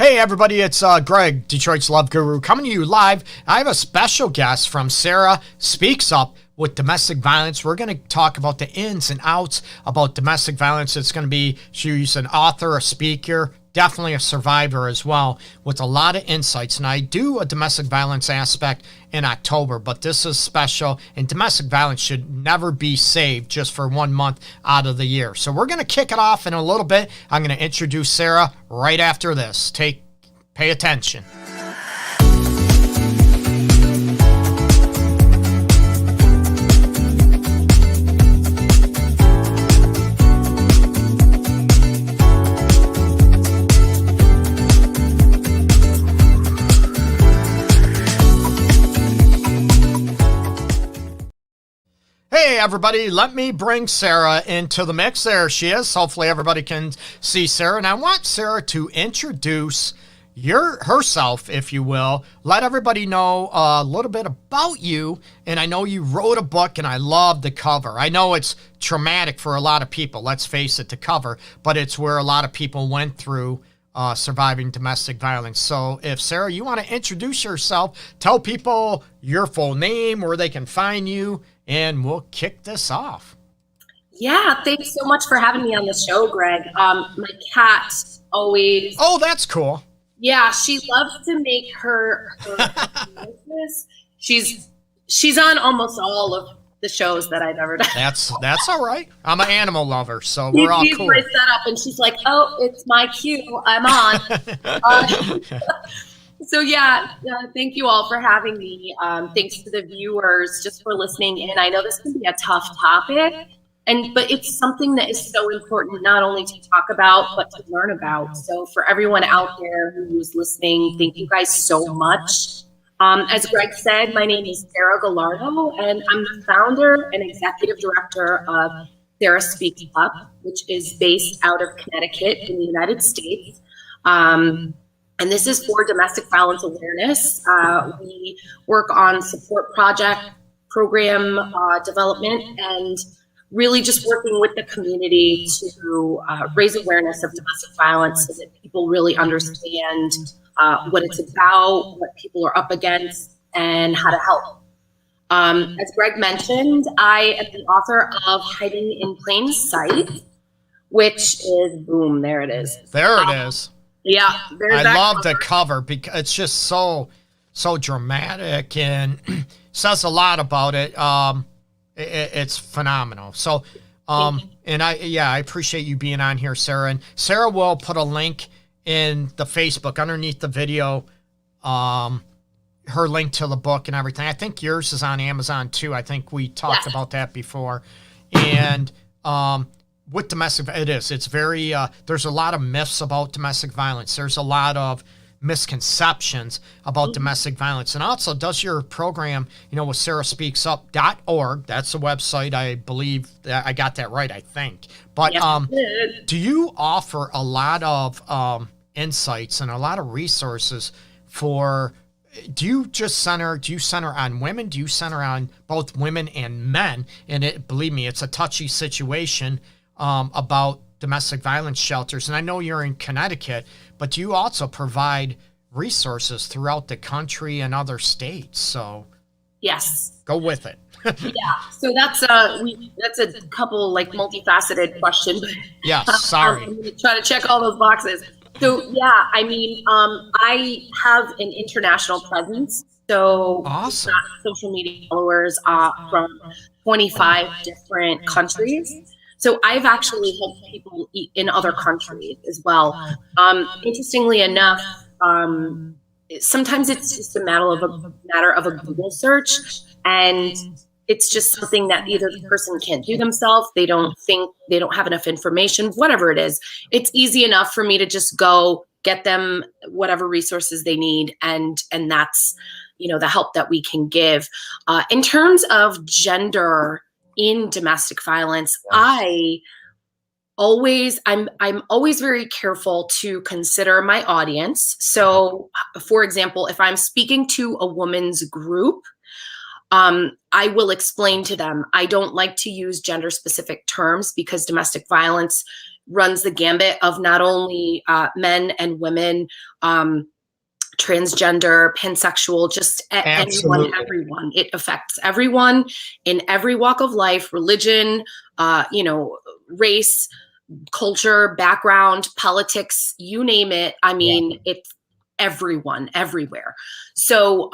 Hey everybody, it's Greg, Detroit's Love Guru, coming to you live. I have a special guest from Sarah Speaks Up with domestic violence. We're going to talk about the ins and outs about domestic violence. It's going to be, she's an author, a speaker, definitely a survivor as well, with a lot of insights. And I do a domestic violence aspect in October, but this is special, and domestic violence should never be saved just for 1 month out of the year. So we're going to kick it off in a little bit. I'm going to introduce Sarah right after this. Pay attention. Hey everybody, let me bring Sarah into the mix. There she is. Hopefully everybody can see Sarah. And I want Sarah to introduce herself, if you will. Let everybody know a little bit about you. And I know you wrote a book, and I love the cover. I know it's traumatic for a lot of people, let's face it, the cover, but it's where a lot of people went through surviving domestic violence. So if Sarah, you want to introduce yourself, tell people your full name, where they can find you, and we'll kick this off. Yeah, thanks so much for having me on the show, Greg. My cat always... Oh, that's cool. Yeah, she loves to make her noises. She's on almost all of the shows that I've ever done. That's all right. I'm an animal lover, so we're all cool. She's set up, and she's like, "Oh, it's my cue. I'm on." So yeah, thank you all for having me. Thanks to the viewers just for listening in. I know this can be a tough topic, but it's something that is so important not only to talk about, but to learn about. So for everyone out there who's listening, thank you guys so much. As Greg said, my name is Sarah Gallardo, and I'm the founder and executive director of Sarah Speaks Up, which is based out of Connecticut in the United States. And this is for domestic violence awareness. We work on support program development, and really just working with the community to raise awareness of domestic violence so that people really understand what it's about, what people are up against, and how to help. As Greg mentioned, I am the author of Hiding in Plain Sight, which is, boom, there it is. There it is. Yeah. I love the cover because it's just so dramatic and says a lot about it. It's phenomenal. So, and I appreciate you being on here, Sarah. And Sarah will put a link in the Facebook underneath the video, her link to the book and everything. I think yours is on Amazon too. I think we talked about that before. And with domestic, it's very, there's a lot of myths about domestic violence. There's a lot of misconceptions about domestic violence. And also, does your program, with sarahspeaksup.org, that's the website, I believe that I got that right, I think. But do you offer a lot of insights and a lot of resources do you center on women? Do you center on both women and men? And believe me, it's a touchy situation about domestic violence shelters. And I know you're in Connecticut, but do you also provide resources throughout the country and other states? So yes, go with it. Yeah. So that's a couple multifaceted question. Yeah. Sorry. I'm going to try to check all those boxes. So yeah, I have an international presence. So awesome. Social media followers from 25 different countries. So I've actually helped people in other countries as well. Interestingly enough, sometimes it's just a matter of a Google search, and it's just something that either the person can't do themselves, they don't have enough information, whatever it is. It's easy enough for me to just go get them whatever resources they need, and that's the help that we can give. In terms of gender in domestic violence, I'm always very careful to consider my audience. So, for example, if I'm speaking to a woman's group, I will explain to them, I don't like to use gender specific terms because domestic violence runs the gambit of not only men and women, transgender, pansexual, just anyone, everyone. It affects everyone in every walk of life, religion, race, culture, background, politics, you name it. I mean, it's everyone, everywhere. So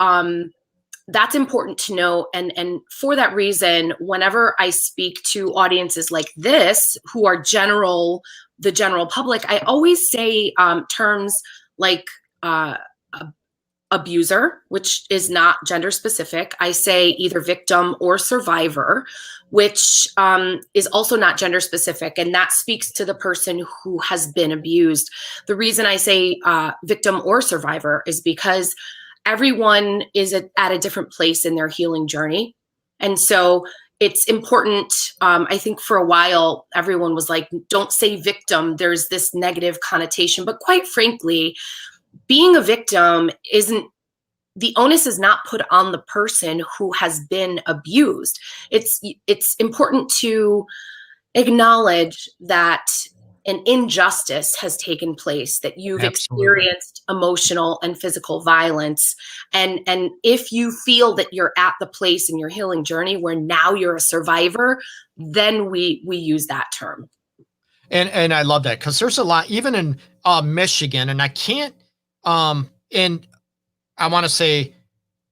that's important to know. And for that reason, whenever I speak to audiences like this, who are the general public, I always say terms like abuser, which is not gender specific. I say either victim or survivor, which is also not gender specific. And that speaks to the person who has been abused. The reason I say victim or survivor is because everyone is at a different place in their healing journey. And so it's important. I think for a while, everyone was like, don't say victim. There's this negative connotation. But quite frankly, being a victim the onus is not put on the person who has been abused. It's important to acknowledge that an injustice has taken place, that you've experienced emotional and physical violence. And if you feel that you're at the place in your healing journey where now you're a survivor, then we use that term. And I love that, because there's a lot, even in Michigan, and I can't, and I want to say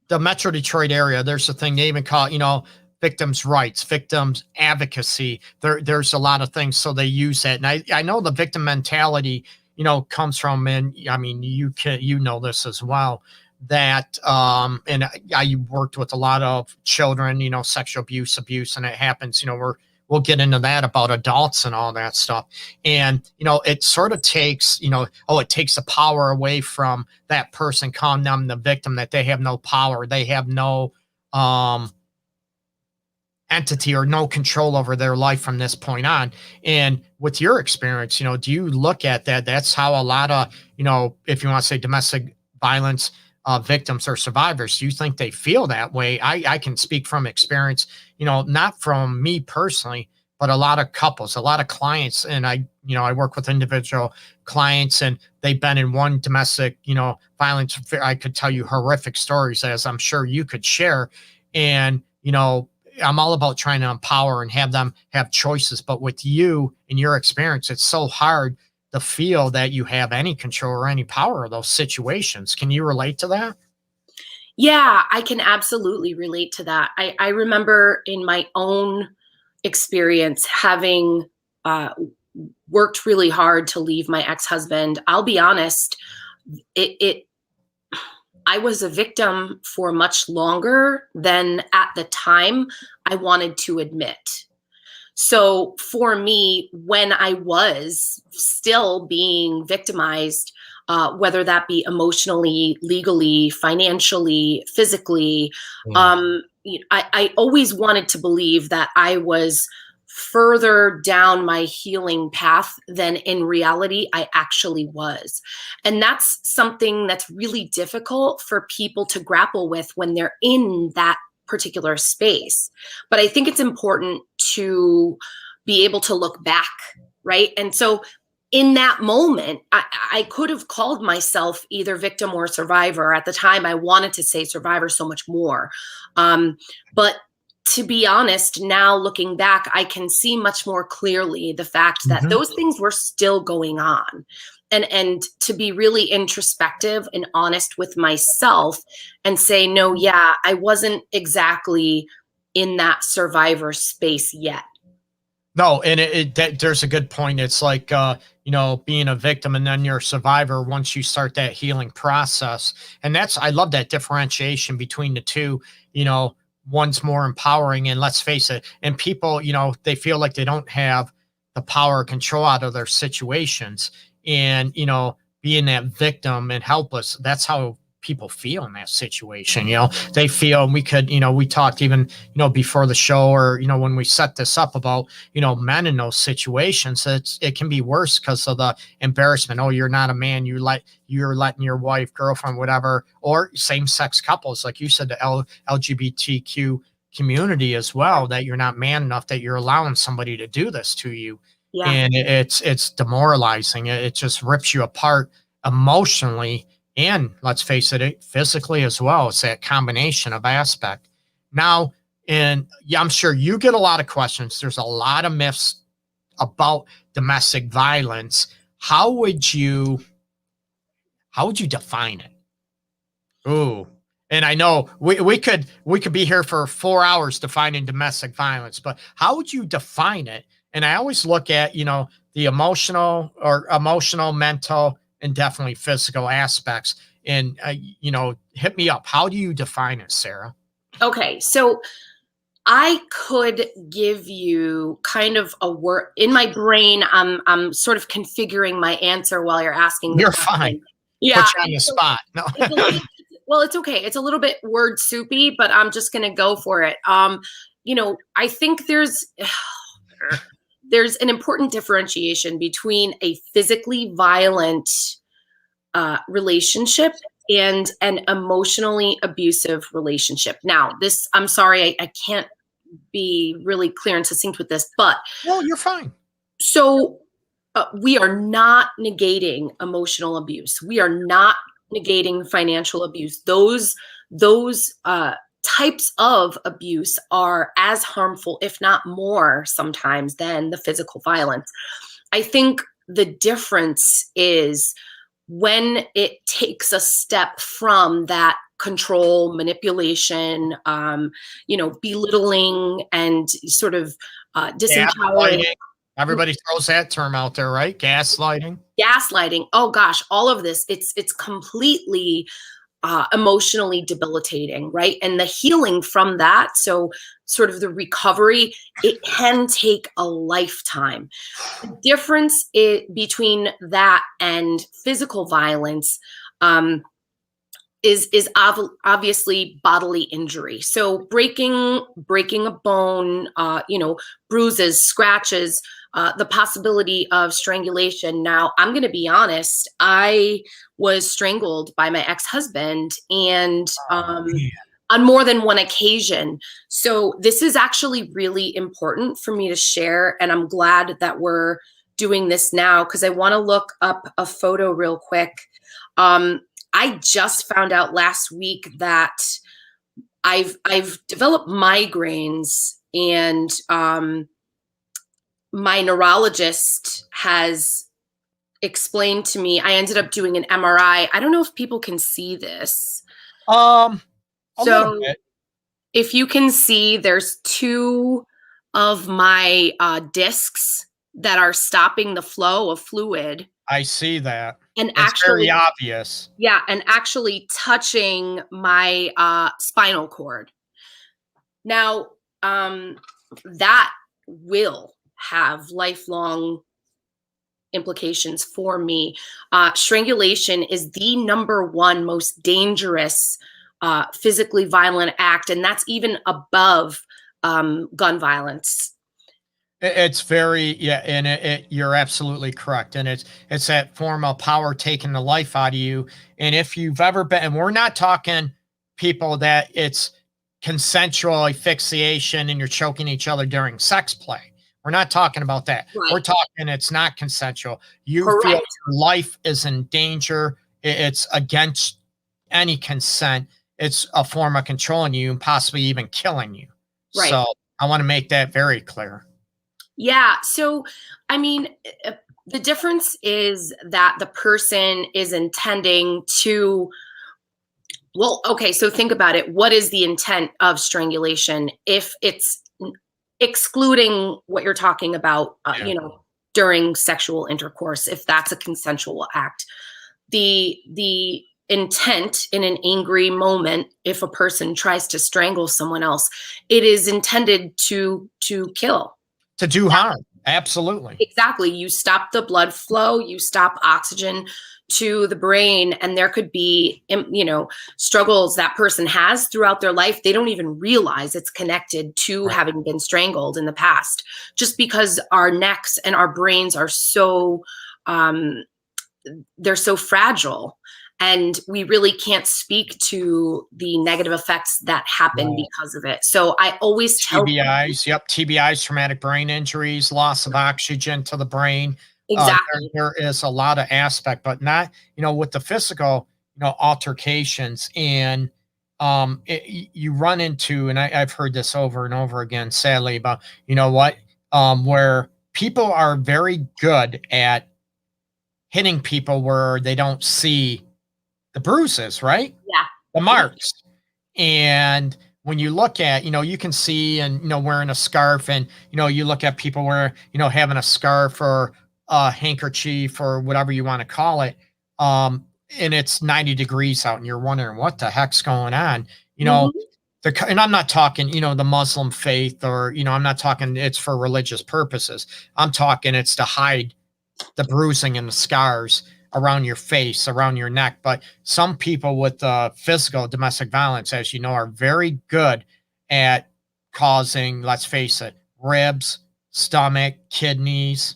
the Metro Detroit area, there's a thing they even call it, victims' rights, victims' advocacy. There's a lot of things, so they use that. And I know the victim mentality, comes from, and I mean, you know this as well, that and I worked with a lot of children, sexual abuse, and it happens, we'll get into that about adults and all that stuff. And, it sort of takes, it takes the power away from that person, calling them the victim, that they have no power. They have no entity or no control over their life from this point on. And with your experience, do you look at that? That's how a lot of, if you want to say domestic violence victims or survivors, do you think they feel that way? I can speak from experience, not from me personally, but a lot of couples, a lot of clients. And I work with individual clients, and they've been in one domestic, violence. I could tell you horrific stories, as I'm sure you could share. And, I'm all about trying to empower and have them have choices. But with you and your experience, it's so hard to feel that you have any control or any power of those situations. Can you relate to that? Yeah, I can absolutely relate to that. I remember in my own experience having worked really hard to leave my ex-husband. I'll be honest, I was a victim for much longer than at the time I wanted to admit. So for me, when I was still being victimized, whether that be emotionally, legally, financially, physically, I always wanted to believe that I was further down my healing path than in reality I actually was. And that's something that's really difficult for people to grapple with when they're in that particular space. But I think it's important to be able to look back, right? And so in that moment, I could have called myself either victim or survivor. At the time, I wanted to say survivor so much more. But to be honest, now looking back, I can see much more clearly the fact that those things were still going on. And to be really introspective and honest with myself and say, no, yeah, I wasn't exactly in that survivor space yet. No, and there's a good point. It's like, being a victim and then you're a survivor once you start that healing process. And I love that differentiation between the two. One's more empowering, and let's face it, and people, they feel like they don't have the power or control out of their situations. And, being that victim and helpless, that's how people feel in that situation. They feel, and we could, we talked even, before the show, or, when we set this up about, men in those situations, it can be worse because of the embarrassment. Oh, you're not a man. You're letting your wife, girlfriend, whatever, or same sex couples, like you said, the LGBTQ community as well, that you're not man enough, that you're allowing somebody to do this to you. Yeah. and it's demoralizing. It just rips you apart emotionally, and let's face it, physically as well. It's that combination of aspect. Now, and yeah, I'm sure you get a lot of questions. There's a lot of myths about domestic violence. How would you define it? Ooh. And I know we could be here for 4 hours defining domestic violence, but how would you define it? And I always look at, the emotional, mental, and definitely physical aspects. And hit me up. How do you define it, Sarah? Okay, so I could give you kind of a word in my brain. I'm sort of configuring my answer while you're asking the You're question. fine. Yeah. Put you on the spot. No. Well, it's okay. It's a little bit word soupy, but I'm just going to go for it. I think there's an important differentiation between a physically violent relationship and an emotionally abusive relationship. Now, I'm sorry, I can't be really clear and succinct with this, but No, you're fine. so we are not negating emotional abuse. We are not negating financial abuse. Those types of abuse are as harmful, if not more, sometimes than the physical violence. I think the difference is when it takes a step from that control, manipulation, belittling, and sort of disempowering. Everybody throws that term out there, right? Gaslighting. Oh gosh, all of this. It's completely emotionally debilitating, right? And the healing from that, so sort of the recovery, it can take a lifetime. The difference between that and physical violence is obviously bodily injury. So breaking a bone, bruises, scratches, the possibility of strangulation. Now, I'm going to be honest. I was strangled by my ex-husband, and on more than one occasion. So this is actually really important for me to share, and I'm glad that we're doing this now because I want to look up a photo real quick. I just found out last week that I've developed migraines, and my neurologist has explained to me. I ended up doing an MRI. I don't know if people can see this. A little bit. If you can see, there's two of my discs that are stopping the flow of fluid. I see that. And it's actually, very obvious. Yeah, and actually touching my spinal cord. Now, that will have lifelong implications for me. Strangulation is the number one most dangerous physically violent act, and that's even above gun violence. It's very, yeah, and you're absolutely correct. And it's that form of power taking the life out of you. And if you've ever been, and we're not talking people that it's consensual asphyxiation and you're choking each other during sex play. We're not talking about that. Right. We're talking it's not consensual. You Correct. Feel your life is in danger. It's against any consent. It's a form of controlling you and possibly even killing you. Right. So I want to make that very clear. Yeah. So, I mean, the difference is that the person is intending to, well, okay, so think about it. What is the intent of strangulation? If it's excluding what you're talking about, during sexual intercourse, if that's a consensual act, the intent in an angry moment, if a person tries to strangle someone else, it is intended to kill. To do harm. Absolutely. Exactly. You stop the blood flow, you stop oxygen to the brain, and there could be, struggles that person has throughout their life. They don't even realize it's connected to right. having been strangled in the past, just because our necks and our brains are so, they're so fragile. And we really can't speak to the negative effects that happen because of it. So I always tell TBIs, TBIs, traumatic brain injuries, loss of oxygen to the brain. exactly. There is a lot of aspect, but not, with the physical, altercations, and you run into, and I've heard this over and over again, sadly, about, where people are very good at hitting people where they don't see the bruises, right? Yeah. The marks. And when you look at, you can see, and, wearing a scarf, and, you look at people where, having a scarf or a handkerchief or whatever you want to call it. And it's 90 degrees out and you're wondering what the heck's going on, and I'm not talking, the Muslim faith, or, I'm not talking it's for religious purposes. I'm talking it's to hide the bruising and the scars around your face, around your neck. But some people with physical domestic violence, as you know, are very good at causing, let's face it, ribs, stomach, kidneys.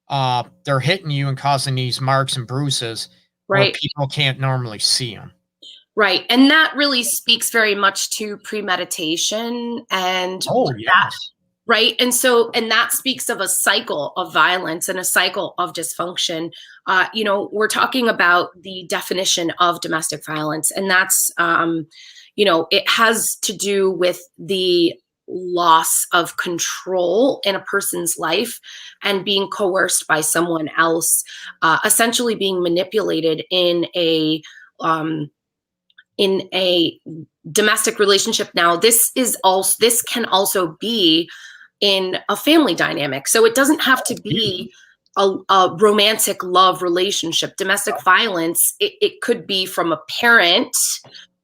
They're hitting you and causing these marks and bruises where people can't normally see them. Right. And that really speaks very much to premeditation and right. And so, and that speaks of a cycle of violence and a cycle of dysfunction. We're talking about the definition of domestic violence, and that's, it has to do with the loss of control in a person's life and being coerced by someone else, essentially being manipulated in a domestic relationship. Now, this can also be in a family dynamic. So it doesn't have to be a romantic love relationship. Domestic violence, it could be from a parent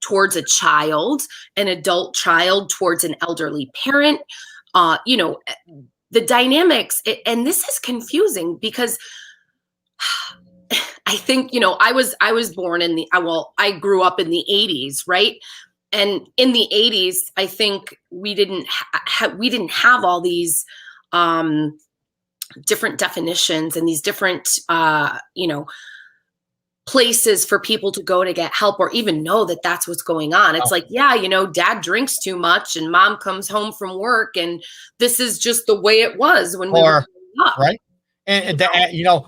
towards a child, an adult child towards an elderly parent. The dynamics, and this is confusing because I think, I was born I grew up in the 80s, right? And in the 80s, I think we didn't have all these different definitions and these different, places for people to go to get help, or even know that that's what's going on. It's like, dad drinks too much and mom comes home from work, and this is just the way it was when we were growing up. Right. And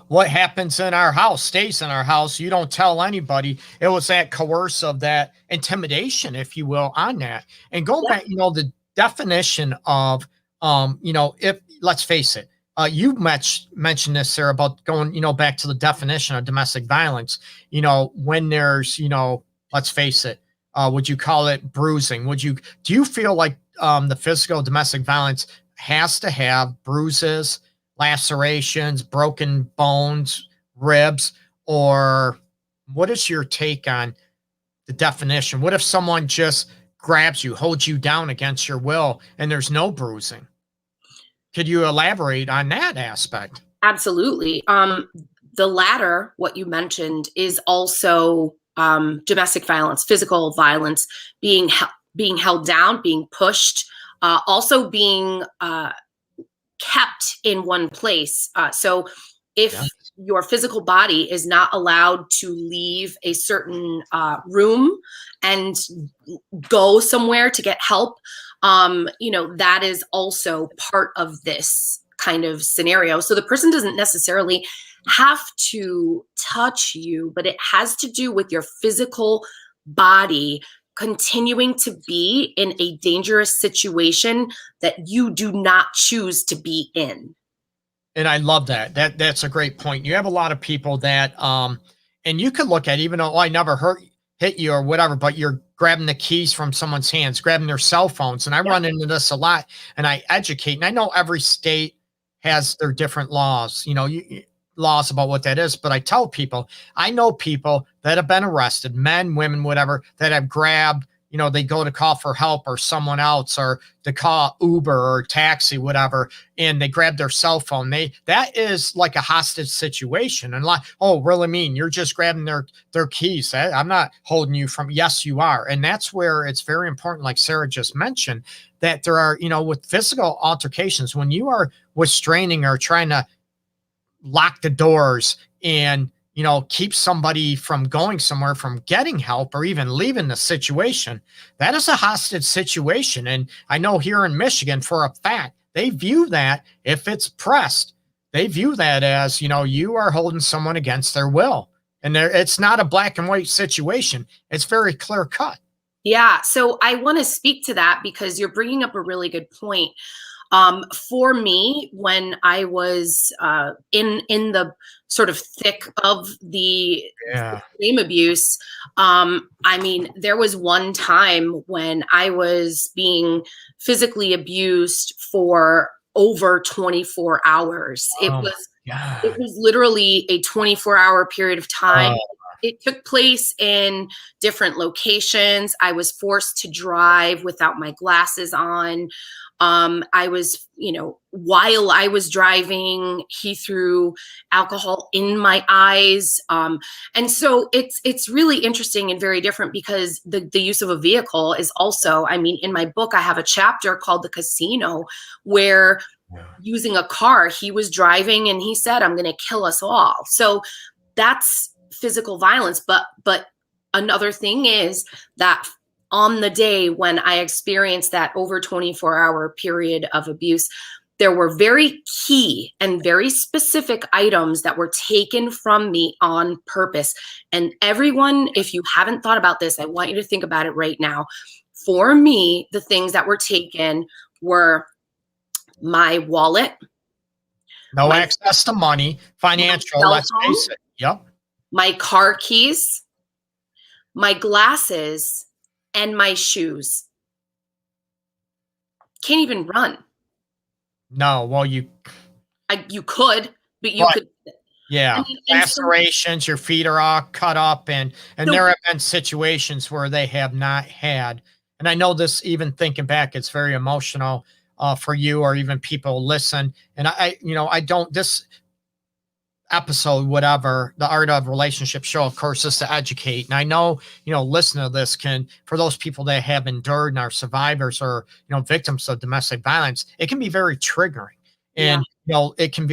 what happens in our house stays in our house. You don't tell anybody. It was that coercive, that intimidation, if you will, on that. And going back, the definition of, if, let's face it, you mentioned this, Sarah, about going, back to the definition of domestic violence. When there's, let's face it, would you call it bruising? Do you feel like the physical domestic violence has to have bruises, lacerations, broken bones, ribs, or what is your take on the definition? What if someone just grabs you, holds you down against your will, and there's no bruising? Could you elaborate on that aspect? Absolutely. The latter, what you mentioned, is also domestic violence, physical violence, being held down, being pushed, also being kept in one place. So if your physical body is not allowed to leave a certain room and go somewhere to get help, that is also part of this kind of scenario. So the person doesn't necessarily have to touch you, but it has to do with your physical body continuing to be in a dangerous situation that you do not choose to be in. And I love that. That's a great point. You have a lot of people that, and you could look at, even though I never hit you or whatever, but you're grabbing the keys from someone's hands, grabbing their cell phones. And I run into this a lot, and I educate, and I know every state has their different laws, laws about what that is. But I tell people, I know people that have been arrested, men, women, whatever, that have grabbed, they go to call for help or someone else, or to call Uber or taxi, whatever, and they grab their cell phone. That is like a hostage situation. And like, oh, really mean you're just grabbing their keys. I'm not holding you from, yes, you are. And that's where it's very important, like Sarah just mentioned, that there are, with physical altercations, when you are restraining or trying to lock the doors and, keep somebody from going somewhere, from getting help, or even leaving the situation, that is a hostage situation. And I know here in Michigan, for a fact, they view that, if it's pressed, they view that as, you are holding someone against their will. And it's not a black and white situation. It's very clear cut. Yeah. So I want to speak to that because you're bringing up a really good point. For me, when I was in the sort of thick of the extreme abuse, I mean, there was one time when I was being physically abused for over 24 hours. It was literally a 24-hour period of time. It took place in different locations. I was forced to drive without my glasses on. I was, while I was driving, he threw alcohol in my eyes. And so it's really interesting and very different because the use of a vehicle is also, I mean, in my book, I have a chapter called The Casino where using a car, he was driving and he said, "I'm going to kill us all." So that's physical violence. But another thing is that on the day when I experienced that over 24-hour period of abuse, there were very key and very specific items that were taken from me on purpose. And everyone, if you haven't thought about this, I want you to think about it right now. For me, the things that were taken were my wallet. No access to money, financial, let's face it. Yep. My car keys, my glasses, and my shoes. Can't even run. No, well, you could, but you could. Yeah, lacerations, your feet are all cut up, and there have been situations where they have not had. And I know this, even thinking back, it's very emotional for you or even people listen. And I don't, this episode, whatever, the Art of Relationship show, of course, is to educate. And I know, listening to this can, for those people that have endured and are survivors or, victims of domestic violence, it can be very triggering. And, it can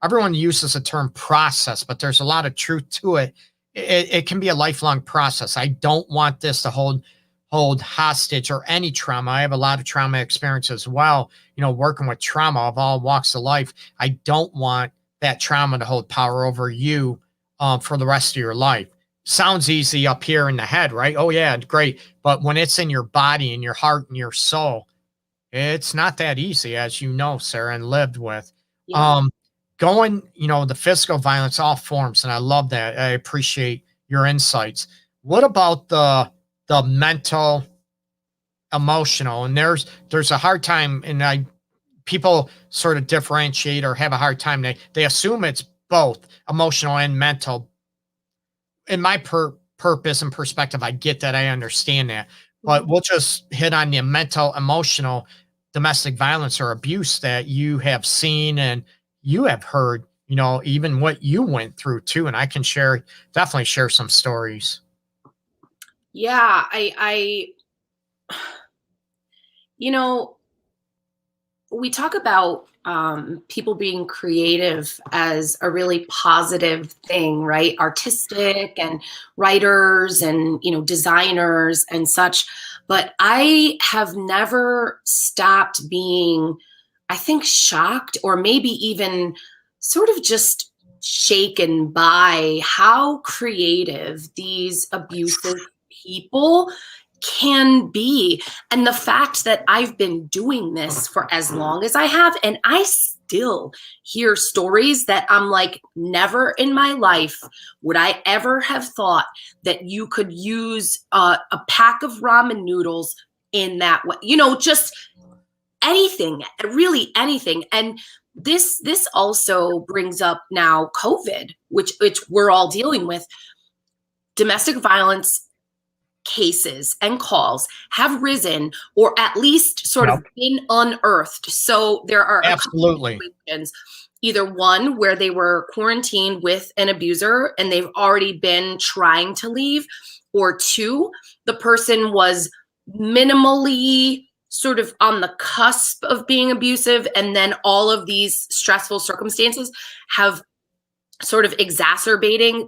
everyone uses the term process, but there's a lot of truth to it. It can be a lifelong process. I don't want this to hold hostage or any trauma. I have a lot of trauma experience as well, working with trauma of all walks of life. I don't want that trauma to hold power over you for the rest of your life. Sounds easy up here in the head, right? Oh yeah, great. But when it's in your body and your heart and your soul, it's not that easy, as you know, Sarah, and lived with. Yeah. Going, the physical violence, all forms, and I love that. I appreciate your insights. What about the mental, emotional? And there's a hard time, and people sort of differentiate or have a hard time. They assume it's both emotional and mental. In my purpose and perspective, I get that. I understand that. But we'll just hit on the mental, emotional domestic violence or abuse that you have seen and you have heard, even what you went through too. And I can definitely share some stories. Yeah, we talk about people being creative as a really positive thing, right? Artistic and writers and, designers and such. But I have never stopped being, I think, shocked or maybe even sort of just shaken by how creative these abusive people can be. And the fact that I've been doing this for as long as I have, and I still hear stories that I'm like, never in my life would I ever have thought that you could use a pack of ramen noodles in that way, just anything, really anything. And this also brings up now COVID, which we're all dealing with. Domestic violence cases and calls have risen, or at least sort of been unearthed. So there are absolutely either one where they were quarantined with an abuser and they've already been trying to leave, or two, the person was minimally sort of on the cusp of being abusive, and then all of these stressful circumstances have sort of exacerbated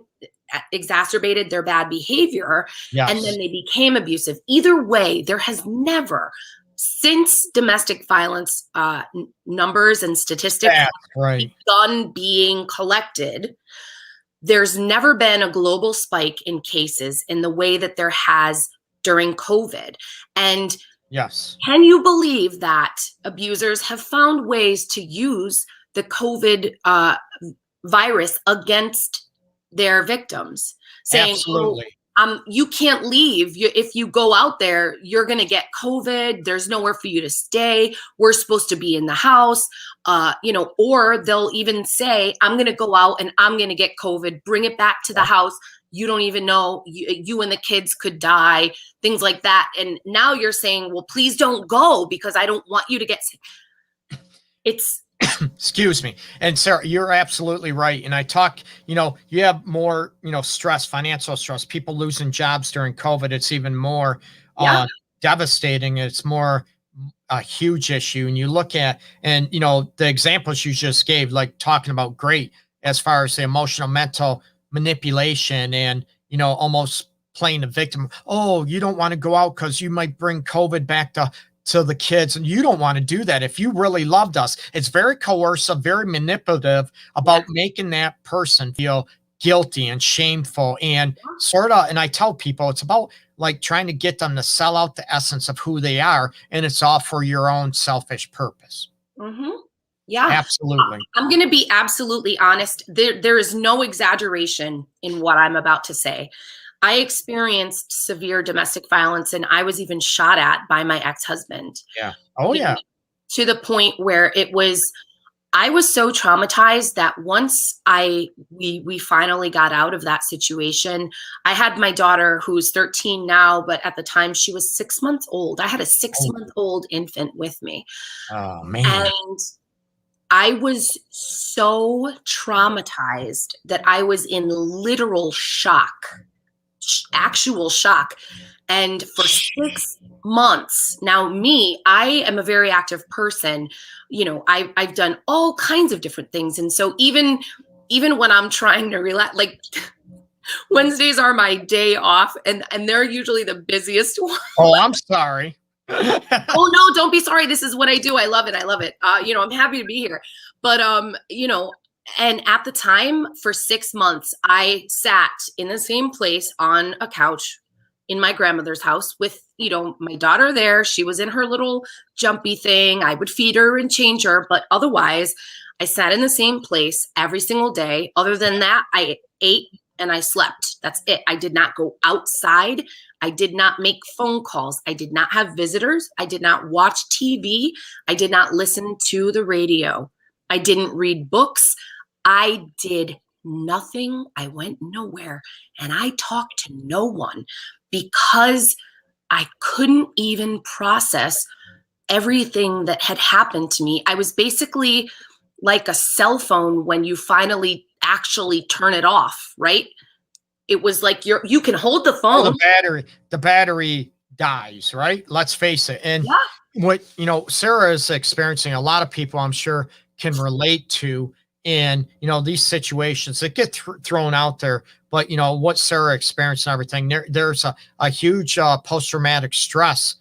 their bad behavior, and Yes. then they became abusive. Either way, there has never, since domestic violence numbers and statistics That's right. begun being collected, there's never been a global spike in cases in the way that there has during COVID. And Yes. can you believe that abusers have found ways to use the COVID virus against their victims, saying, Absolutely. you can't leave. If you go out there, you're going to get COVID. There's nowhere for you to stay. We're supposed to be in the house, or they'll even say, I'm going to go out and I'm going to get COVID, bring it back to the house. You don't even know, you and the kids could die, things like that. And now you're saying, well, please don't go because I don't want you to get sick. It's Excuse me. And Sarah, you're absolutely right. And I talk, you have more, stress, financial stress, people losing jobs during COVID. It's even more devastating. It's more a huge issue. And you look at, and, the examples you just gave, like talking about great as far as the emotional, mental manipulation and, almost playing the victim. Oh, you don't want to go out because you might bring COVID back to the kids, and you don't want to do that. If you really loved us, it's very coercive, very manipulative about making that person feel guilty and shameful and sort of, and I tell people it's about like trying to get them to sell out the essence of who they are, and it's all for your own selfish purpose. Yeah, absolutely. I'm going to be absolutely honest. There is no exaggeration in what I'm about to say. I experienced severe domestic violence, and I was even shot at by my ex-husband. Yeah. Oh, yeah. To the point where I was so traumatized that once we finally got out of that situation, I had my daughter who's 13 now, but at the time she was 6 months old. I had a 6-month-old infant with me. Oh, man. And I was so traumatized that I was in literal shock. Actual shock. And for 6 months now, I am a very active person. I've done all kinds of different things. And so even when I'm trying to relax, like Wednesdays are my day off, and they're usually the busiest one. Oh, I'm sorry. Oh, no, don't be sorry. This is what I do. I love it. I'm happy to be here. But, and at the time, for 6 months, I sat in the same place on a couch in my grandmother's house with, my daughter there. She was in her little jumpy thing. I would feed her and change her. But otherwise, I sat in the same place every single day. Other than that, I ate and I slept. That's it. I did not go outside. I did not make phone calls. I did not have visitors. I did not watch TV. I did not listen to the radio. I didn't read books. I did nothing. I went nowhere, and I talked to no one because I couldn't even process everything that had happened to me. I was basically like a cell phone when you finally actually turn it off, right? It was like you can hold the phone. Well, the battery dies, right? Let's face it. And what, Sarah is experiencing, a lot of people I'm sure can relate to in, these situations that get thrown out there. But, what Sarah experienced and everything, there's a huge post-traumatic stress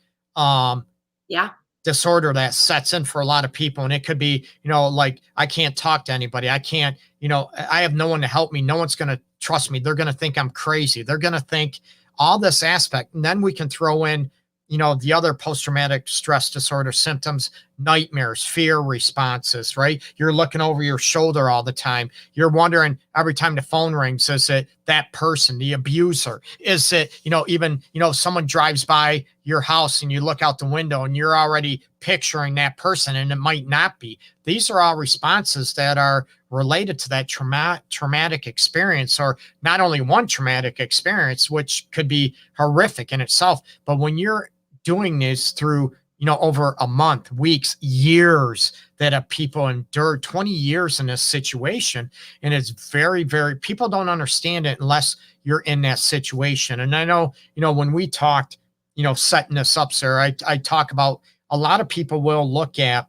disorder that sets in for a lot of people. And it could be, like, I can't talk to anybody. I can't, I have no one to help me. No one's going to trust me. They're going to think I'm crazy. They're going to think all this aspect. And then we can throw in, the other post-traumatic stress disorder symptoms, nightmares, fear responses, right? You're looking over your shoulder all the time. You're wondering every time the phone rings, is it that person, the abuser? Is it, even, someone drives by your house and you look out the window and you're already picturing that person, and it might not be. These are all responses that are related to that traumatic experience, or not only one traumatic experience, which could be horrific in itself. But when you're doing this through, over a month, weeks, years that have people endured, 20 years in this situation. And it's very, very, people don't understand it unless you're in that situation. And I know, when we talked, setting this up, sir, I talk about a lot of people will look at,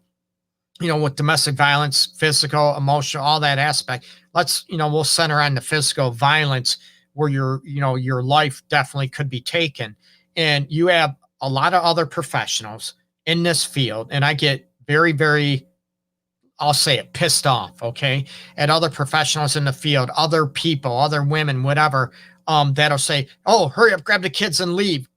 with domestic violence, physical, emotional, all that aspect, we'll center on the physical violence where your life definitely could be taken. And you have a lot of other professionals in this field. And I get very, very, I'll say it, pissed off, okay, at other professionals in the field, other people, other women, whatever, that'll say, "Oh, hurry up, grab the kids and leave.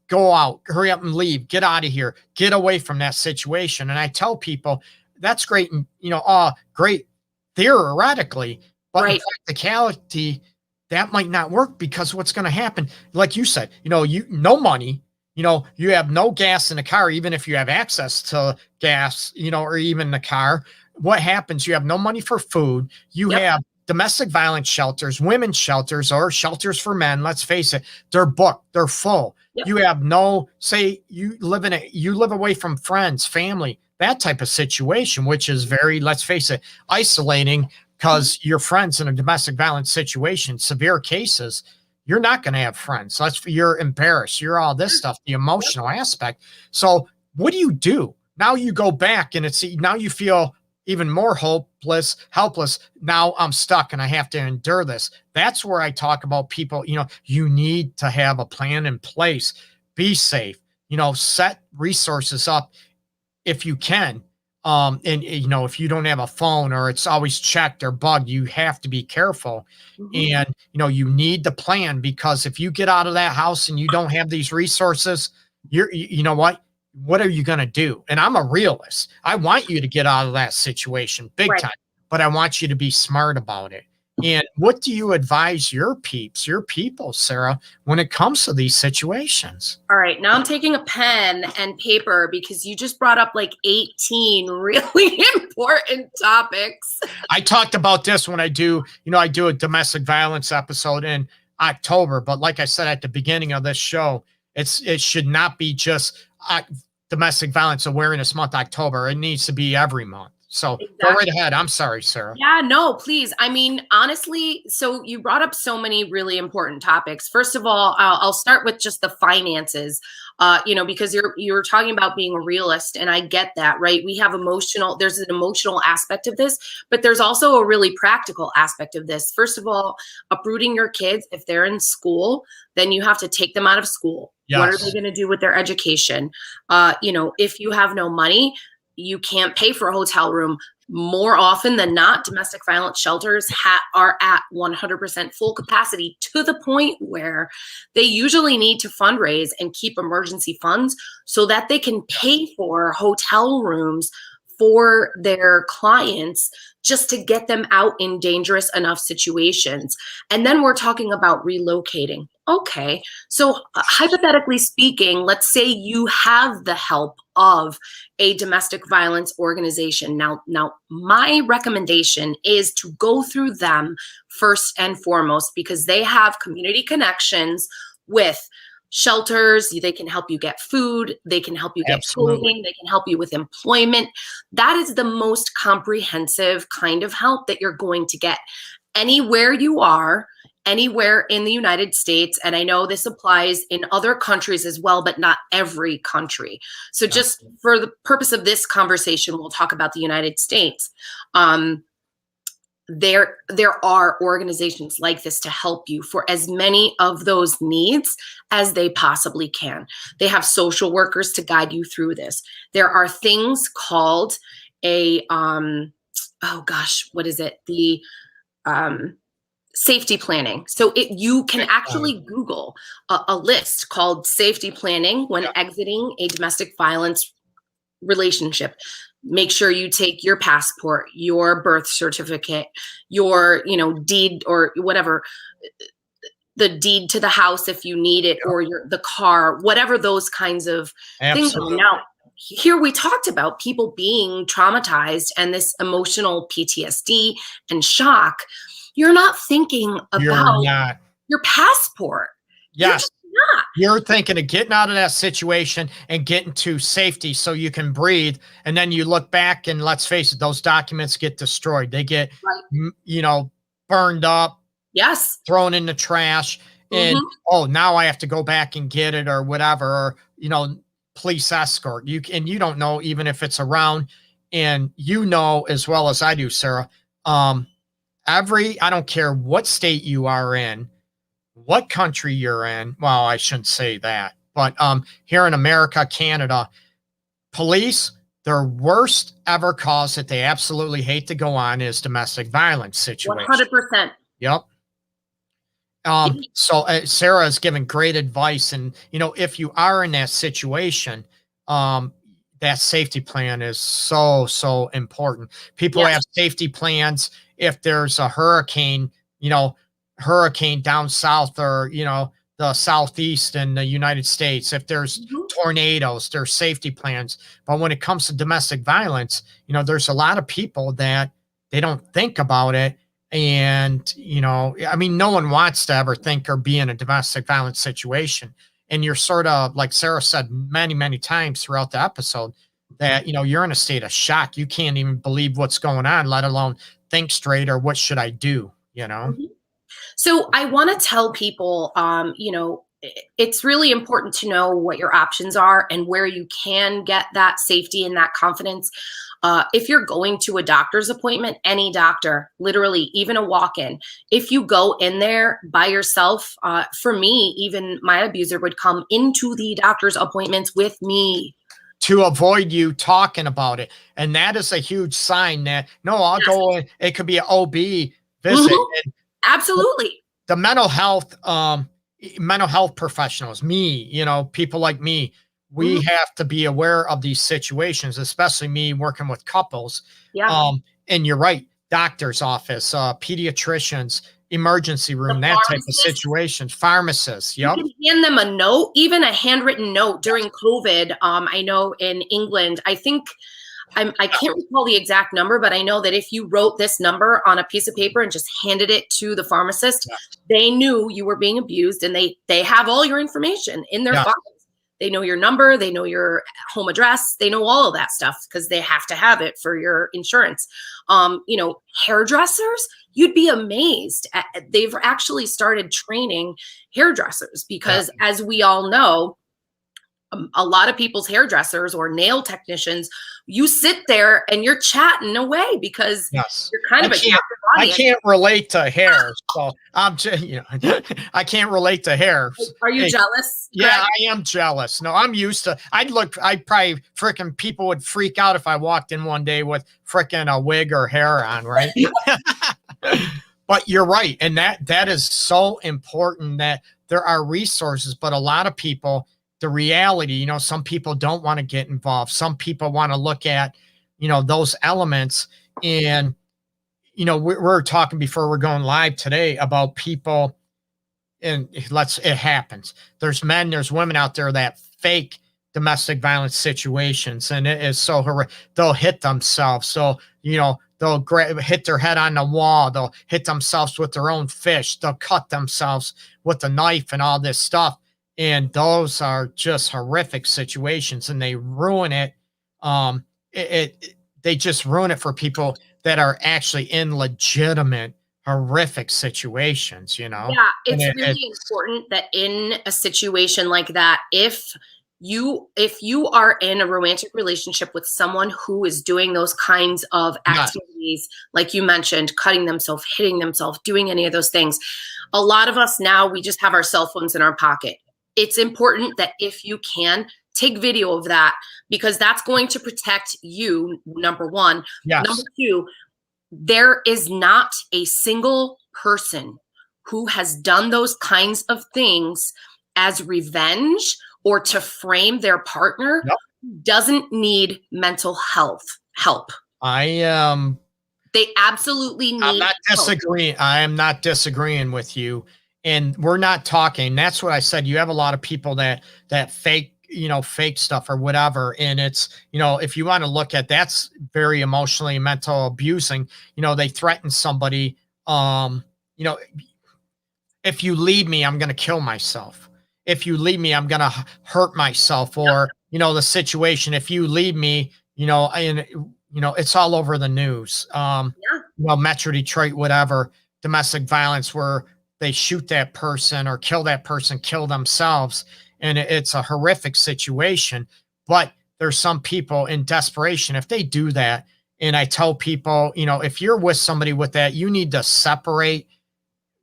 Go out, hurry up and leave. Get out of here. Get away from that situation." And I tell people, that's great, and great theoretically, but in practicality, that might not work, because what's going to happen, like you said, no money. You have no gas in the car, even if you have access to gas, or even the car. What happens? You have no money for food. You have domestic violence shelters, women's shelters, or shelters for men. Let's face it, they're booked, they're full. You have say you live away from friends, family, that type of situation, which is very, let's face it, isolating, because your friends in a domestic violence situation, severe cases, you're not going to have friends. You're embarrassed. You're all this stuff, the emotional aspect. So what do you do? Now you go back, and now you feel even more helpless. Now I'm stuck and I have to endure this. That's where I talk about people, you need to have a plan in place. Be safe, set resources up if you can. And if you don't have a phone, or it's always checked or bugged, you have to be careful. And you need the plan, because if you get out of that house and you don't have these resources, you know what are you going to do? And I'm a realist. I want you to get out of that situation big time, but I want you to be smart about it. And what do you advise your people, Sarah, when it comes to these situations? All right. Now I'm taking a pen and paper, because you just brought up like 18 really important topics. I talked about this when I do a domestic violence episode in October. But like I said at the beginning of this show, it should not be just Domestic Violence Awareness Month, October. It needs to be every month. So go right ahead. I'm sorry, Sarah. Yeah, no, please. I mean, honestly, so you brought up so many really important topics. First of all, I'll start with just the finances, because you're talking about being a realist, and I get that, right? There's an emotional aspect of this, but there's also a really practical aspect of this. First of all, uprooting your kids, if they're in school, then you have to take them out of school. Yes. What are they going to do with their education? If you have no money, you can't pay for a hotel room. More often than not, domestic violence shelters are at 100% full capacity, to the point where they usually need to fundraise and keep emergency funds so that they can pay for hotel rooms for their clients, just to get them out in dangerous enough situations. And then we're talking about relocating. Okay, so hypothetically speaking, let's say you have the help of a domestic violence organization. Now, my recommendation is to go through them first and foremost, because they have community connections with shelters. They can help you get food. They can help you get clothing. They can help you with employment. That is the most comprehensive kind of help that you're going to get anywhere you are, anywhere in the United States. And I know this applies in other countries as well, but not every country. So just for the purpose of this conversation, we'll talk about the United States. There are organizations like this to help you for as many of those needs as they possibly can. They have social workers to guide you through this. There are things called the safety planning. So you can actually Google a list called safety planning when exiting a domestic violence relationship. Make sure you take your passport, your birth certificate, your deed, or whatever, the deed to the house if you need it, or the car, whatever those kinds of things are. Now, here we talked about people being traumatized and this emotional PTSD and shock. You're not thinking about your passport. Yes. You're thinking of getting out of that situation and getting to safety so you can breathe. And then you look back, and let's face it, those documents get destroyed. They get, burned up. Yes. Thrown in the trash. And, now I have to go back and get it, or whatever, or, police escort. You don't know even if it's around. And as well as I do, Sarah, I don't care what state you are in, what country you're in. Well, I shouldn't say that, but here in America, Canada, police, their worst ever cause that they absolutely hate to go on is domestic violence situation. 100%. Yep. So Sarah is giving great advice, and if you are in that situation, that safety plan is so important. People have safety plans if there's a hurricane, hurricane down south, or the southeast in the United States. If there's tornadoes, there's safety plans. But when it comes to domestic violence, there's a lot of people that they don't think about it. And, I mean, no one wants to ever think or be in a domestic violence situation. And you're sort of, like Sarah said many, many times throughout the episode, that, you're in a state of shock. You can't even believe what's going on, let alone think straight or what should I do, So I want to tell people, it's really important to know what your options are and where you can get that safety and that confidence. If you're going to a doctor's appointment, any doctor, literally, even a walk-in, if you go in there by yourself, for me, even my abuser would come into the doctor's appointments with me. To avoid you talking about it. And that is a huge sign that, no, I'll go in. It could be an OB visit. And absolutely. The mental health professionals, me, people like me, we have to be aware of these situations, especially me working with couples. Yeah. And you're right. Doctor's office, pediatricians, emergency room, that type of situations, pharmacists. Yep. You can hand them a note, even a handwritten note during COVID. I know in England, I think I can't recall the exact number, but I know that if you wrote this number on a piece of paper and just handed it to the pharmacist, they knew you were being abused, and they have all your information in their files. They know your number, they know your home address, they know all of that stuff because they have to have it for your insurance. Hairdressers, you'd be amazed. They've actually started training hairdressers because, as we all know, a lot of people's hairdressers or nail technicians, you sit there and you're chatting away because you're kind of I can't relate to hair. So I'm just, I can't relate to hair. Are you jealous? Yeah, Greg? I am jealous. No, I'm used to, people would freak out if I walked in one day with freaking a wig or hair on, right? But you're right. And that is so important that there are resources, but a lot of people, the reality, some people don't want to get involved. Some people want to look at, those elements. And, we're talking before we're going live today about people, and it happens. There's men, there's women out there that fake domestic violence situations. And it is so horrific. They'll hit themselves. So, they'll hit their head on the wall. They'll hit themselves with their own fish. They'll cut themselves with a knife and all this stuff. And those are just horrific situations, and they ruin it. They just ruin it for people that are actually in legitimate, horrific situations, Yeah, it's really important that in a situation like that, if you are in a romantic relationship with someone who is doing those kinds of activities, like you mentioned, cutting themselves, hitting themselves, doing any of those things, a lot of us now, we just have our cell phones in our pocket. It's important that if you can, take video of that, because that's going to protect you, number one. Yes. Number two, there is not a single person who has done those kinds of things as revenge or to frame their partner doesn't need mental health help. They absolutely need I'm not disagreeing. I am not disagreeing with you. And we're not talking. That's what I said. You have a lot of people that fake, fake stuff or whatever. And it's, if you want to look at, that's very emotionally and mental abusing. They threaten somebody. If you leave me, I'm going to kill myself. If you leave me, I'm going to hurt myself. Or, the situation, if you leave me, it's all over the news. Metro Detroit, whatever, domestic violence where they shoot that person or kill that person, kill themselves. And it's a horrific situation. But there's some people in desperation, if they do that And I tell people, if you're with somebody with that, you need to separate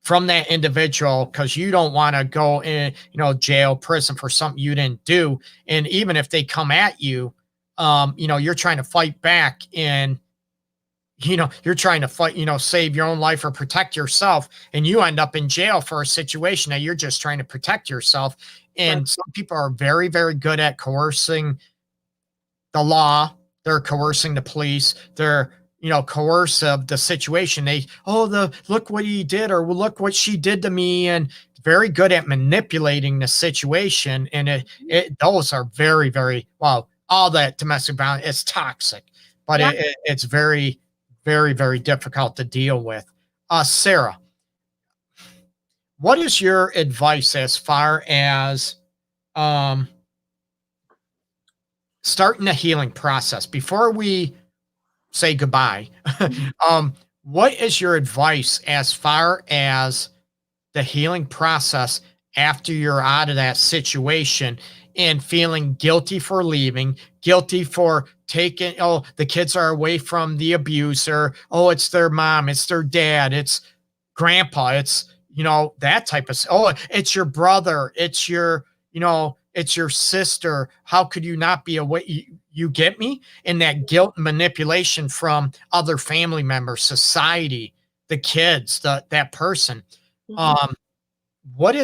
from that individual, because you don't want to go in, jail, prison for something you didn't do. And even if they come at you, you're trying to fight back, and you're trying to fight, save your own life or protect yourself, and you end up in jail for a situation that you're just trying to protect yourself. And some people are very, very good at coercing the law. They're coercing the police. They're, coercive the situation. Look what he did, or look what she did to me. And very good at manipulating the situation. And those are very, very, well, all that domestic violence is toxic, but it's very, very, very difficult to deal with. Sarah, what is your advice as far as starting the healing process before we say goodbye? What is your advice as far as the healing process after you're out of that situation and feeling guilty for leaving, guilty for taking, the kids are away from the abuser. It's their mom, it's their dad, it's grandpa, it's, that type of, it's your brother, it's your, it's your sister. How could you not be away? You get me? And that guilt and manipulation from other family members, society, the kids, that person. What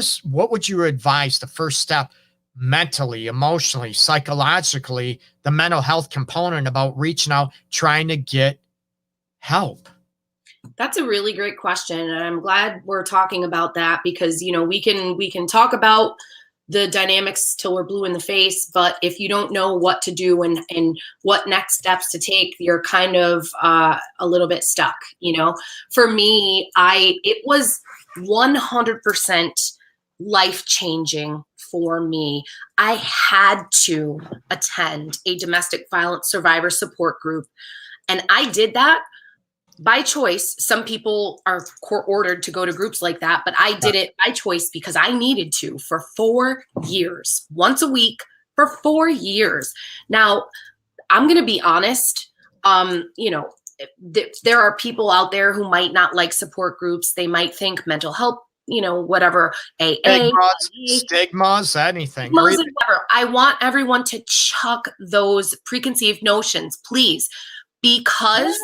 would you advise the first step mentally, emotionally, psychologically, the mental health component about reaching out, trying to get help? That's a really great question. And I'm glad we're talking about that, because, we can talk about the dynamics till we're blue in the face, but if you don't know what to do and what next steps to take, you're kind of a little bit stuck. For me, it was 100% life-changing for me. I had to attend a domestic violence survivor support group, and I did that by choice. Some people are court ordered to go to groups like that, but I did it by choice because I needed to, for 4 years, once a week for 4 years. Now, I'm going to be honest. There are people out there who might not like support groups. They might think mental health, whatever, stigmas, anything. Whatever. I want everyone to chuck those preconceived notions, please, because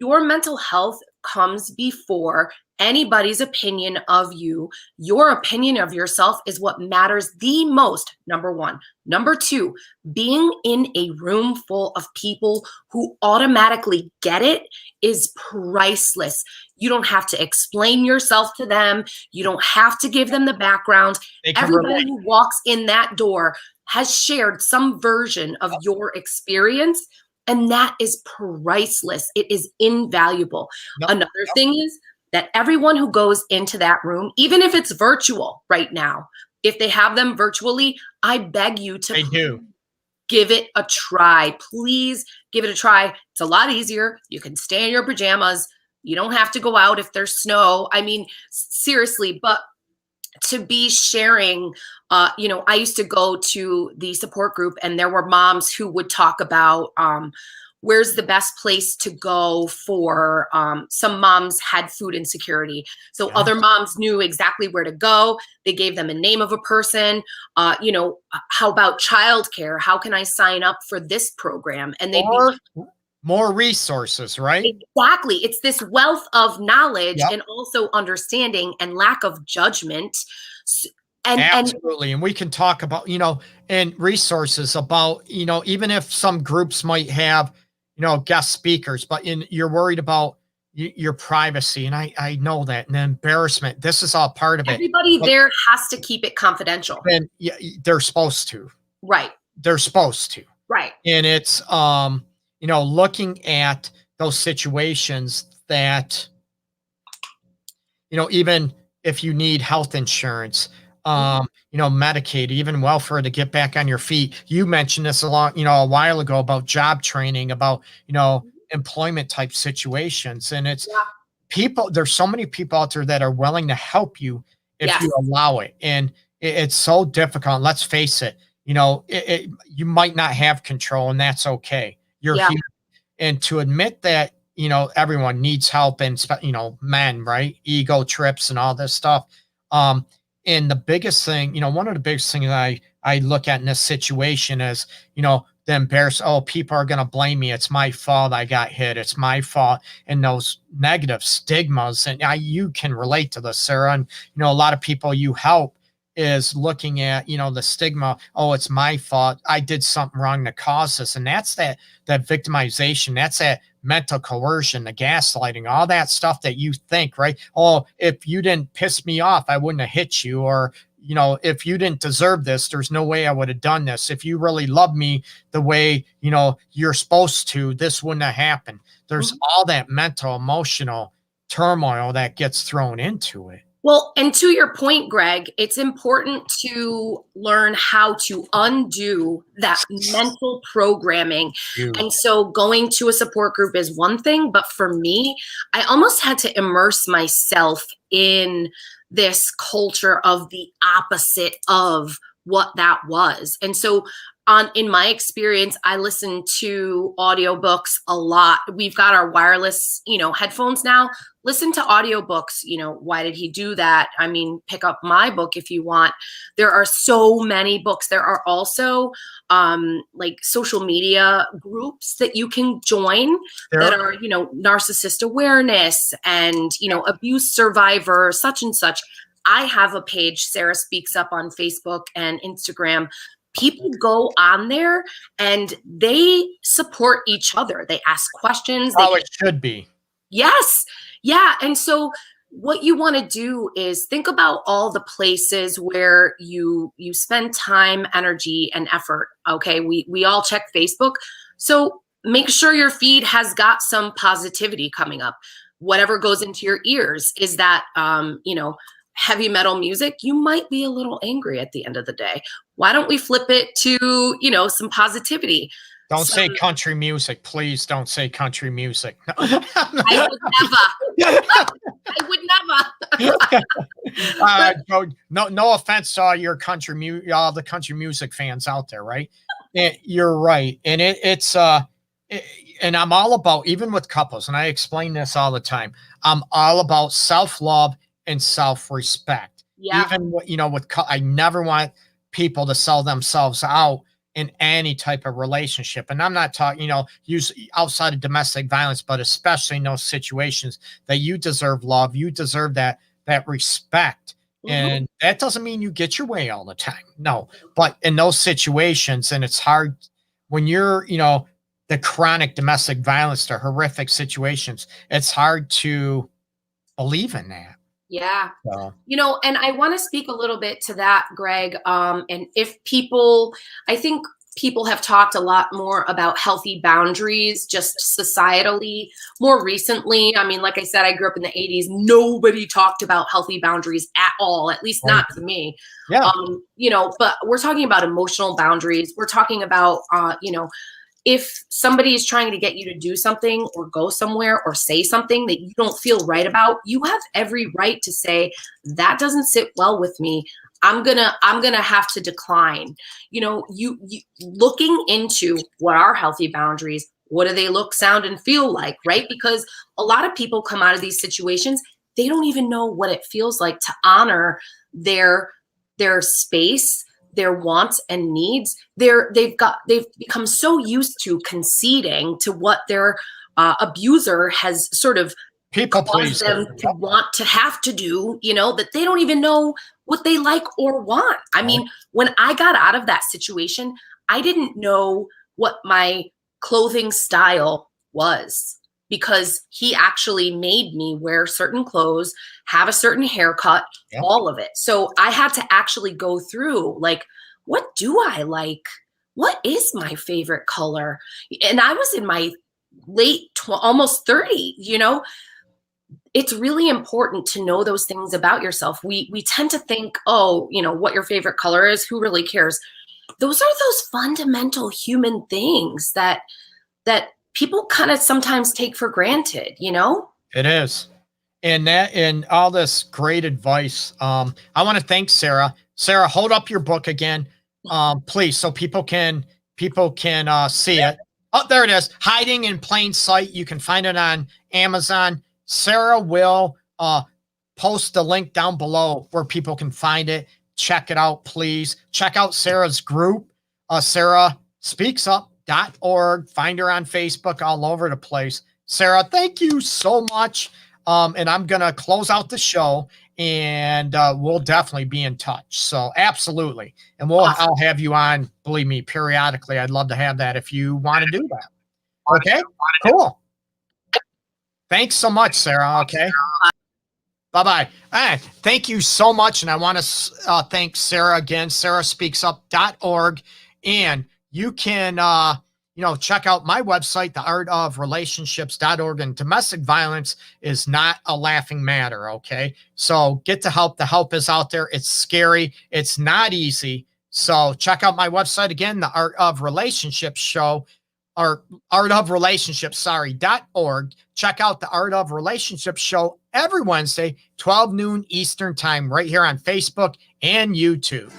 your mental health comes before anybody's opinion of you. Your opinion of yourself is what matters the most, number one. Number two, being in a room full of people who automatically get it is priceless. You don't have to explain yourself to them. You don't have to give them the background. Everybody who walks in that door has shared some version of your experience, and that is priceless. It is invaluable. Another thing is that everyone who goes into that room, even if it's virtual right now, if they have them virtually, I beg you to give it a try. Please give it a try. It's a lot easier. You can stay in your pajamas. You don't have to go out if there's snow. I mean, seriously, but to be sharing, I used to go to the support group, and there were moms who would talk about where's the best place to go for, some moms had food insecurity. So other moms knew exactly where to go. They gave them a name of a person. How about childcare? How can I sign up for this program? And they'd be more resources, right? Exactly. It's this wealth of knowledge and also understanding and lack of judgment. Absolutely. And we can talk about, and resources about, even if some groups might have, guest speakers, but you're worried about your privacy. And I know that. And the embarrassment, this is all part of it. Everybody there has to keep it confidential. And they're supposed to. Right. They're supposed to. Right. And it's, looking at those situations that, even if you need health insurance, Medicaid, even welfare to get back on your feet. You mentioned this a while ago about job training, about, employment type situations. And it's people, there's so many people out there that are willing to help you if you allow it. And it's so difficult. Let's face it, you might not have control, and that's okay. You're here. and to admit that, everyone needs help, and men, right? Ego trips and all this stuff. Um, and the biggest thing, one of the biggest things I look at in this situation is, the embarrass. Oh, people are going to blame me. It's my fault. I got hit. It's my fault. And those negative stigmas. And you can relate to this, Sarah. And, a lot of people you help is looking at, the stigma. Oh, it's my fault. I did something wrong to cause this. And that's that victimization. That's that mental coercion, the gaslighting, all that stuff that you think, right? Oh, if you didn't piss me off, I wouldn't have hit you. Or, if you didn't deserve this, there's no way I would have done this. If you really love me the way, you're supposed to, this wouldn't have happened. There's all that mental, emotional turmoil that gets thrown into it. Well, and to your point, Greg, it's important to learn how to undo that mental programming. And so going to a support group is one thing, but for me, I almost had to immerse myself in this culture of the opposite of what that was. And so in my experience, I listen to audiobooks a lot. We've got our wireless, headphones now. Listen to audiobooks. Why did he do that? I mean, pick up my book if you want. There are so many books. There are also like social media groups that you can join that are, narcissist awareness and, abuse survivor, such and such. I have a page, Sarah Speaks Up, on Facebook and Instagram. People go on there and they support each other. They ask questions. It should be. Yes. Yeah. And so what you want to do is think about all the places where you spend time, energy, and effort. Okay. We all check Facebook. So make sure your feed has got some positivity coming up. Whatever goes into your ears, is that, heavy metal music, you might be a little angry at the end of the day. Why don't we flip it to, some positivity? Don't say country music. Please don't say country music. No. I would never. No offense to all your all the country music fans out there, right? You're right. And and I'm all about, even with couples, and I explain this all the time, I'm all about self-love and self-respect. Yeah. Even I never want people to sell themselves out in any type of relationship. And I'm not talking, use outside of domestic violence, but especially in those situations that you deserve love, you deserve that respect. And that doesn't mean you get your way all the time. No, but in those situations, and it's hard when you're, the chronic domestic violence, the horrific situations, it's hard to believe in that. Yeah. And I want to speak a little bit to that, Greg. And I think people have talked a lot more about healthy boundaries, just societally more recently. I mean, like I said, I grew up in the 80s. Nobody talked about healthy boundaries at all, at least not to me. Yeah. But we're talking about emotional boundaries. We're talking about, if somebody is trying to get you to do something or go somewhere or say something that you don't feel right about, you have every right to say, that doesn't sit well with me. I'm gonna have to decline. You looking into what are healthy boundaries, what do they look, sound, and feel like, right? Because a lot of people come out of these situations, they don't even know what it feels like to honor their space, their wants and needs. They've become so used to conceding to what their abuser has sort of caused them to want to have to do, that they don't even know what they like or want. I mean, when I got out of that situation, I didn't know what my clothing style was, because he actually made me wear certain clothes, have a certain haircut, all of it. So I had to actually go through, like, what do I like? What is my favorite color? And I was in my almost 30, It's really important to know those things about yourself. We tend to think, what your favorite color is, who really cares? Those are those fundamental human things that people kind of sometimes take for granted, It is. And all this great advice. I want to thank Sarah. Sarah, hold up your book again, please, so people can see it. Oh, there it is. Hiding in Plain Sight. You can find it on Amazon. Sarah will post the link down below where people can find it. Check it out, please. Check out Sarah's group, sarahspeaksup.org. Find her on Facebook, all over the place. Sarah, thank you so much. And I'm going to close out the show, and we'll definitely be in touch. So absolutely. And I'll have you on, believe me, periodically. I'd love to have that if you want to do that. Okay, cool. Thanks so much, Sarah. Okay. Bye-bye. All right. Thank you so much. And I want to thank Sarah again, sarahspeaksup.org. And you can, check out my website, theartofrelationships.org. And domestic violence is not a laughing matter, okay? So get the help. The help is out there. It's scary. It's not easy. So check out my website again, the Art of Relationships show, or artofrelationships.org. Check out the Art of Relationships show every Wednesday, 12 noon Eastern time, right here on Facebook and YouTube.